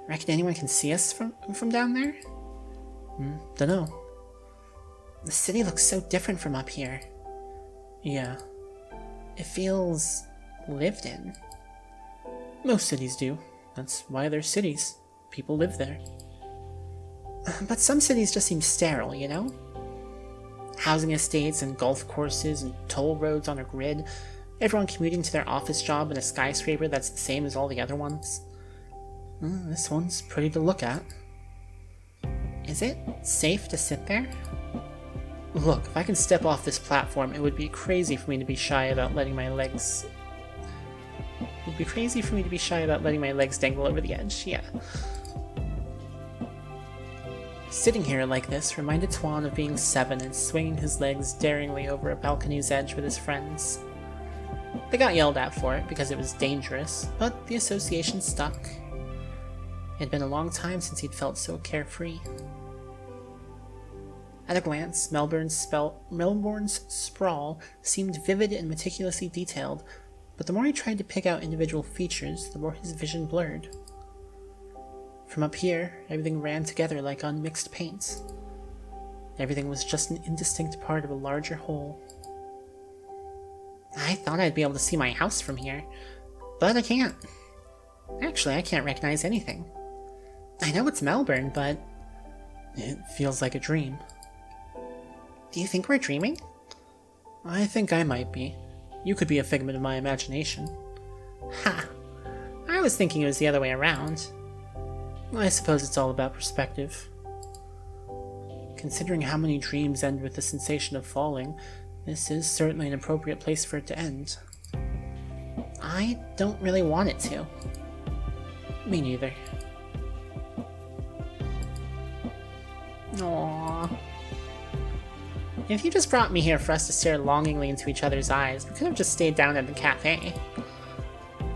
Reckon anyone can see us from down there? Dunno. The city looks so different from up here. Yeah. It feels lived in. Most cities do. That's why they're cities. People live there. But some cities just seem sterile, Housing estates and golf courses and toll roads on a grid, everyone commuting to their office job in a skyscraper that's the same as all the other ones. This one's pretty to look at. Is it safe to sit there? Look, if I can step off this platform, it would be crazy for me to be shy about letting my legs... It'd be crazy for me to be shy about letting my legs dangle over the edge, yeah. Sitting here like this reminded Tuan of being 7 and swinging his legs daringly over a balcony's edge with his friends. They got yelled at for it because it was dangerous, but the association stuck. It had been a long time since he'd felt so carefree. At a glance, Melbourne's sprawl seemed vivid and meticulously detailed, but the more he tried to pick out individual features, the more his vision blurred. From up here, everything ran together like unmixed paint. Everything was just an indistinct part of a larger whole. I thought I'd be able to see my house from here, but I can't. Actually, I can't recognize anything. I know it's Melbourne, but it feels like a dream. Do you think we're dreaming? I think I might be. You could be a figment of my imagination. Ha! I was thinking it was the other way around. I suppose it's all about perspective. Considering how many dreams end with the sensation of falling, this is certainly an appropriate place for it to end. I don't really want it to. Me neither. Aww. If you just brought me here for us to stare longingly into each other's eyes, we could have just stayed down at the cafe.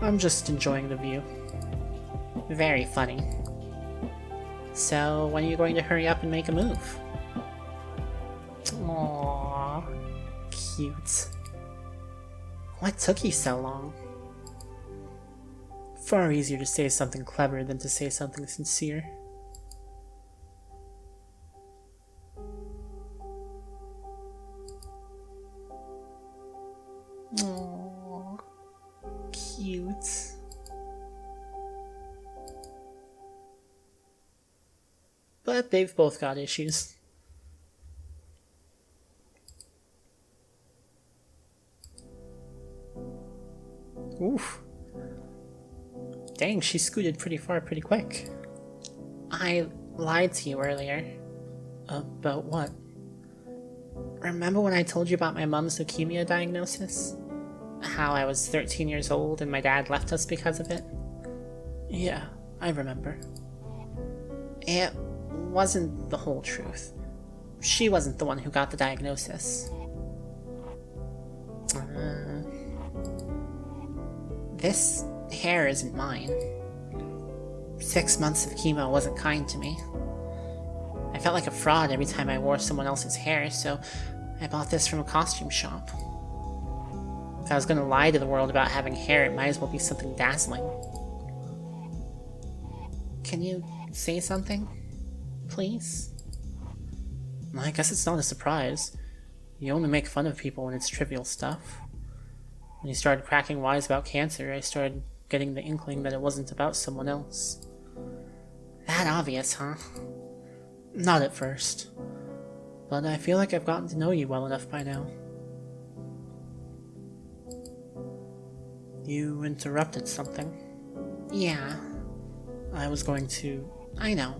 I'm just enjoying the view. Very funny. So, when are you going to hurry up and make a move? Aww. Cute. What took you so long? Far easier to say something clever than to say something sincere. Aww. Cute. But they've both got issues. Oof. Dang, she scooted pretty far pretty quick. I lied to you earlier. About what? Remember when I told you about my mom's leukemia diagnosis? How I was 13 years old and my dad left us because of it? Yeah, I remember. It wasn't the whole truth. She wasn't the one who got the diagnosis. This hair isn't mine. 6 months of chemo wasn't kind to me. I felt like a fraud every time I wore someone else's hair, so I bought this from a costume shop. If I was gonna lie to the world about having hair, it might as well be something dazzling. Can you say something? Please? I guess it's not a surprise. You only make fun of people when it's trivial stuff. When you started cracking wise about cancer, I started getting the inkling that it wasn't about someone else. That obvious, huh? Not at first. But I feel like I've gotten to know you well enough by now. You interrupted something. Yeah. I was going to... I know.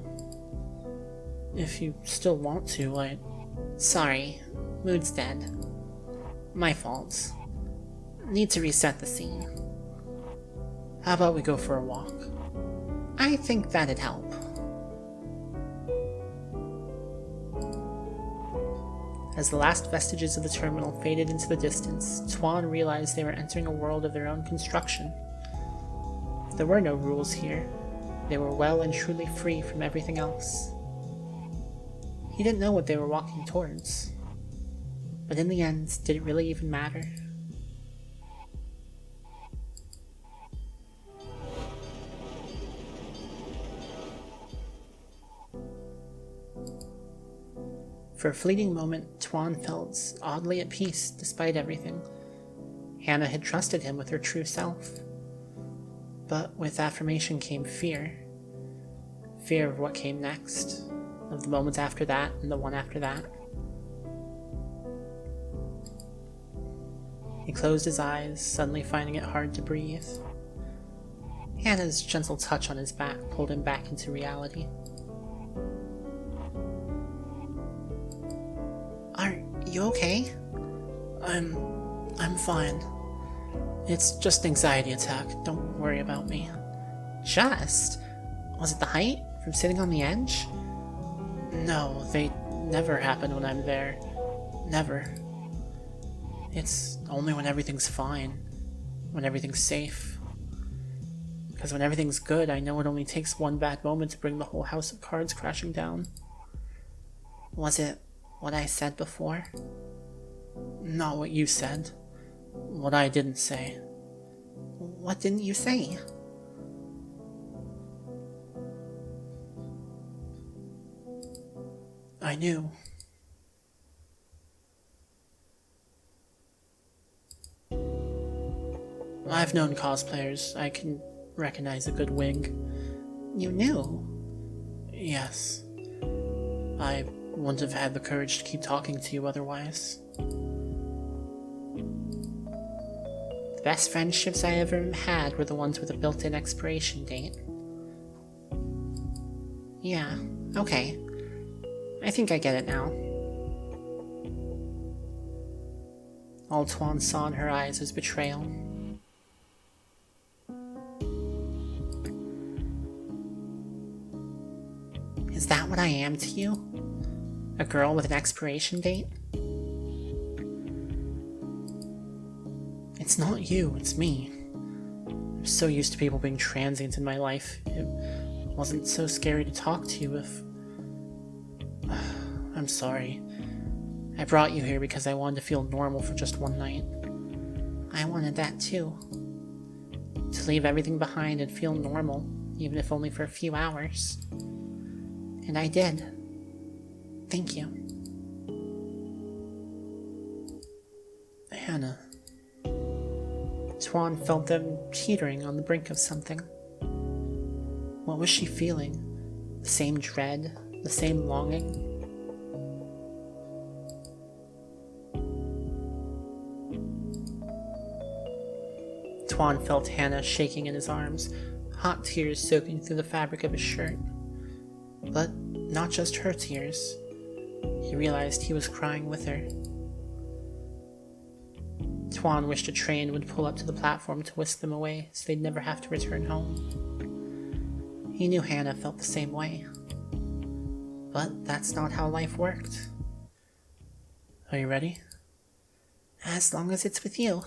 If you still want to, Sorry. Mood's dead. My fault. Need to reset the scene. How about we go for a walk? I think that'd help. As the last vestiges of the terminal faded into the distance, Tuan realized they were entering a world of their own construction. There were no rules here. They were well and truly free from everything else. He didn't know what they were walking towards. But in the end, did it really even matter? For a fleeting moment, Tuan felt oddly at peace despite everything. Hannah had trusted him with her true self. But with affirmation came fear. Fear of what came next, of the moments after that and the one after that. He closed his eyes, suddenly finding it hard to breathe. Hannah's gentle touch on his back pulled him back into reality. Are you okay? I'm fine. It's just an anxiety attack. Don't worry about me. Just? Was it the height? From sitting on the edge? No, they never happen when I'm there. Never. It's only when everything's fine. When everything's safe. Because when everything's good, I know it only takes one bad moment to bring the whole house of cards crashing down. Was it what I said before? Not what you said. What I didn't say. What didn't you say? I knew. I've known cosplayers. I can recognize a good wig. You knew? Yes. I wouldn't have had the courage to keep talking to you otherwise. The best friendships I ever had were the ones with a built-in expiration date. Yeah, okay. I think I get it now. All Tuan saw in her eyes was betrayal. Is that what I am to you? A girl with an expiration date? It's not you, it's me. I'm so used to people being transient in my life. It wasn't so scary to talk to you if... I'm sorry. I brought you here because I wanted to feel normal for just one night. I wanted that too. To leave everything behind and feel normal, even if only for a few hours. And I did. Thank you. Hannah. Tuan felt them teetering on the brink of something. What was she feeling? The same dread? The same longing? Tuan felt Hannah shaking in his arms, hot tears soaking through the fabric of his shirt. But not just her tears. He realized he was crying with her. Tuan wished a train would pull up to the platform to whisk them away so they'd never have to return home. He knew Hannah felt the same way. But that's not how life worked. Are you ready? As long as it's with you.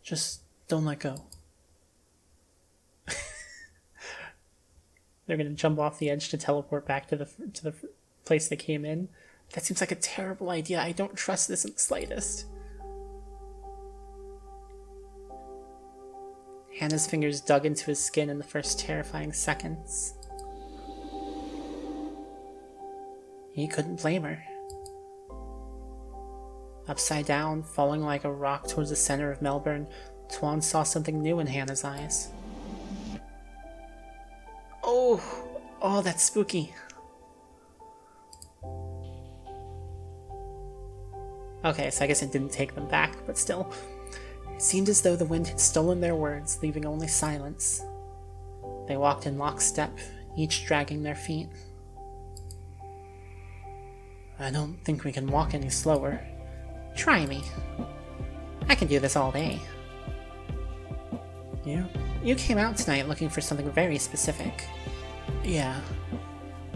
Just don't let go. They're gonna jump off the edge to teleport back to the place they came in. That seems like a terrible idea. I don't trust this in the slightest. Hannah's fingers dug into his skin in the first terrifying seconds. He couldn't blame her. Upside down, falling like a rock towards the center of Melbourne, Tuan saw something new in Hannah's eyes. Oh, that's spooky. Okay, so I guess it didn't take them back, but still. It seemed as though the wind had stolen their words, leaving only silence. They walked in lockstep, each dragging their feet. I don't think we can walk any slower. Try me. I can do this all day. You came out tonight looking for something very specific. Yeah.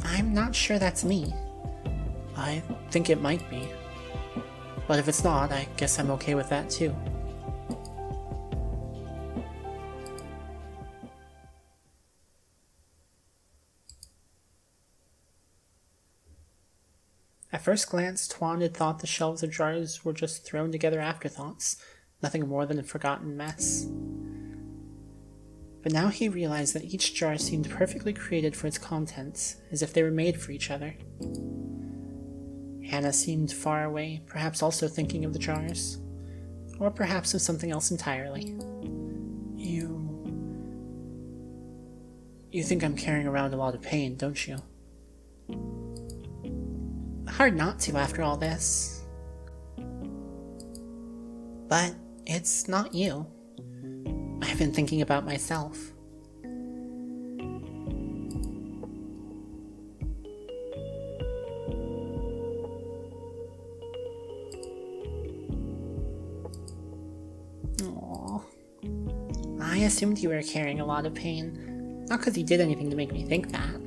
I'm not sure that's me. I think it might be. But if it's not, I guess I'm okay with that too. At first glance, Tuan had thought the shelves of jars were just thrown together afterthoughts, nothing more than a forgotten mess. But now he realized that each jar seemed perfectly created for its contents, as if they were made for each other. Hannah seemed far away, perhaps also thinking of the jars. Or perhaps of something else entirely. You think I'm carrying around a lot of pain, don't you? Hard not to after all this. But it's not you. I've been thinking about myself. Aww. assumed you were carrying a lot of pain. Not because you did anything to make me think that.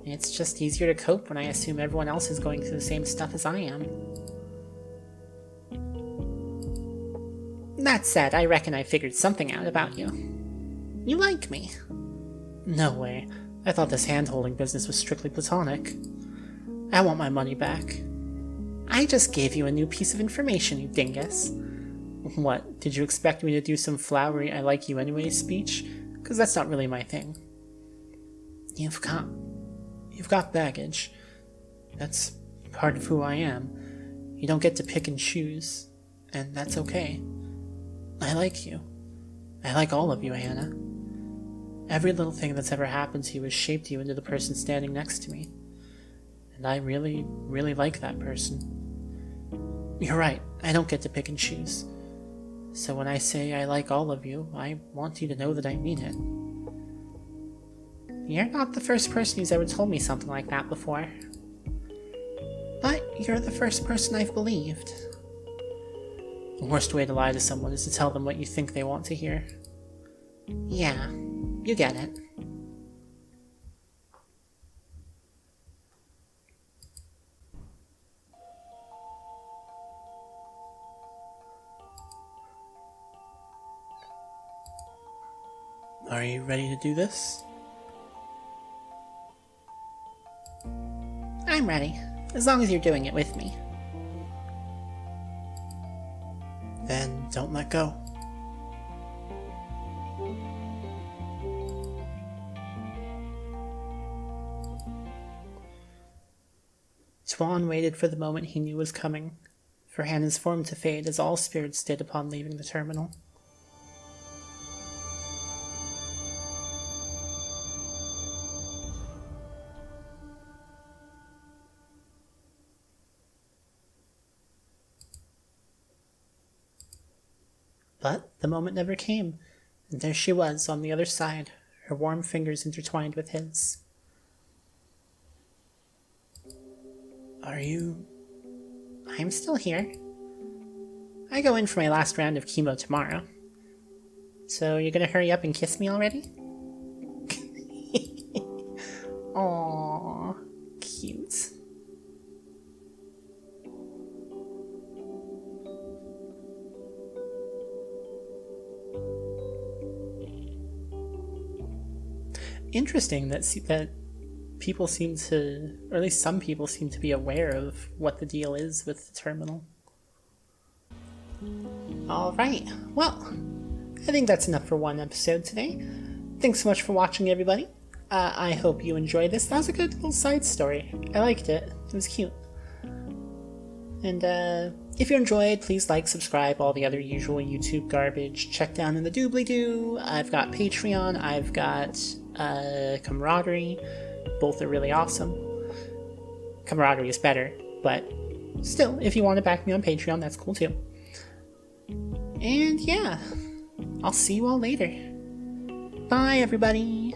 It's just easier to cope when I assume everyone else is going through the same stuff as I am. That said, I reckon I figured something out about you. You like me. No way. I thought this hand-holding business was strictly platonic. I want my money back. I just gave you a new piece of information, you dingus. What, did you expect me to do some flowery I like you anyway speech? Because that's not really my thing. You've got baggage. That's part of who I am. You don't get to pick and choose, and that's okay. I like you. I like all of you, Hannah. Every little thing that's ever happened to you has shaped you into the person standing next to me. And I really, really like that person. You're right, I don't get to pick and choose. So when I say I like all of you, I want you to know that I mean it. You're not the first person who's ever told me something like that before. But you're the first person I've believed. The worst way to lie to someone is to tell them what you think they want to hear. Yeah, you get it. Are you ready to do this? I'm ready, as long as you're doing it with me. Then don't let go. Tuan waited for the moment he knew was coming, for Hannah's form to fade as all spirits did upon leaving the terminal. But the moment never came, and there she was on the other side, her warm fingers intertwined with his. Are you... I'm still here. I go in for my last round of chemo tomorrow. So you're gonna hurry up and kiss me already? Aww, cute. Interesting that people seem to, or at least some people seem to be aware of what the deal is with the terminal. Alright, well, I think that's enough for one episode today. Thanks so much for watching, everybody. I hope you enjoyed this. That was a good little side story. I liked it. It was cute. And if you enjoyed, please like, subscribe, all the other usual YouTube garbage. Check down in the doobly-doo. I've got Patreon. I've got Camaraderie. Both are really awesome. Camaraderie is better, but still, if you want to back me on Patreon, that's cool too. And yeah, I'll see you all later. Bye, everybody.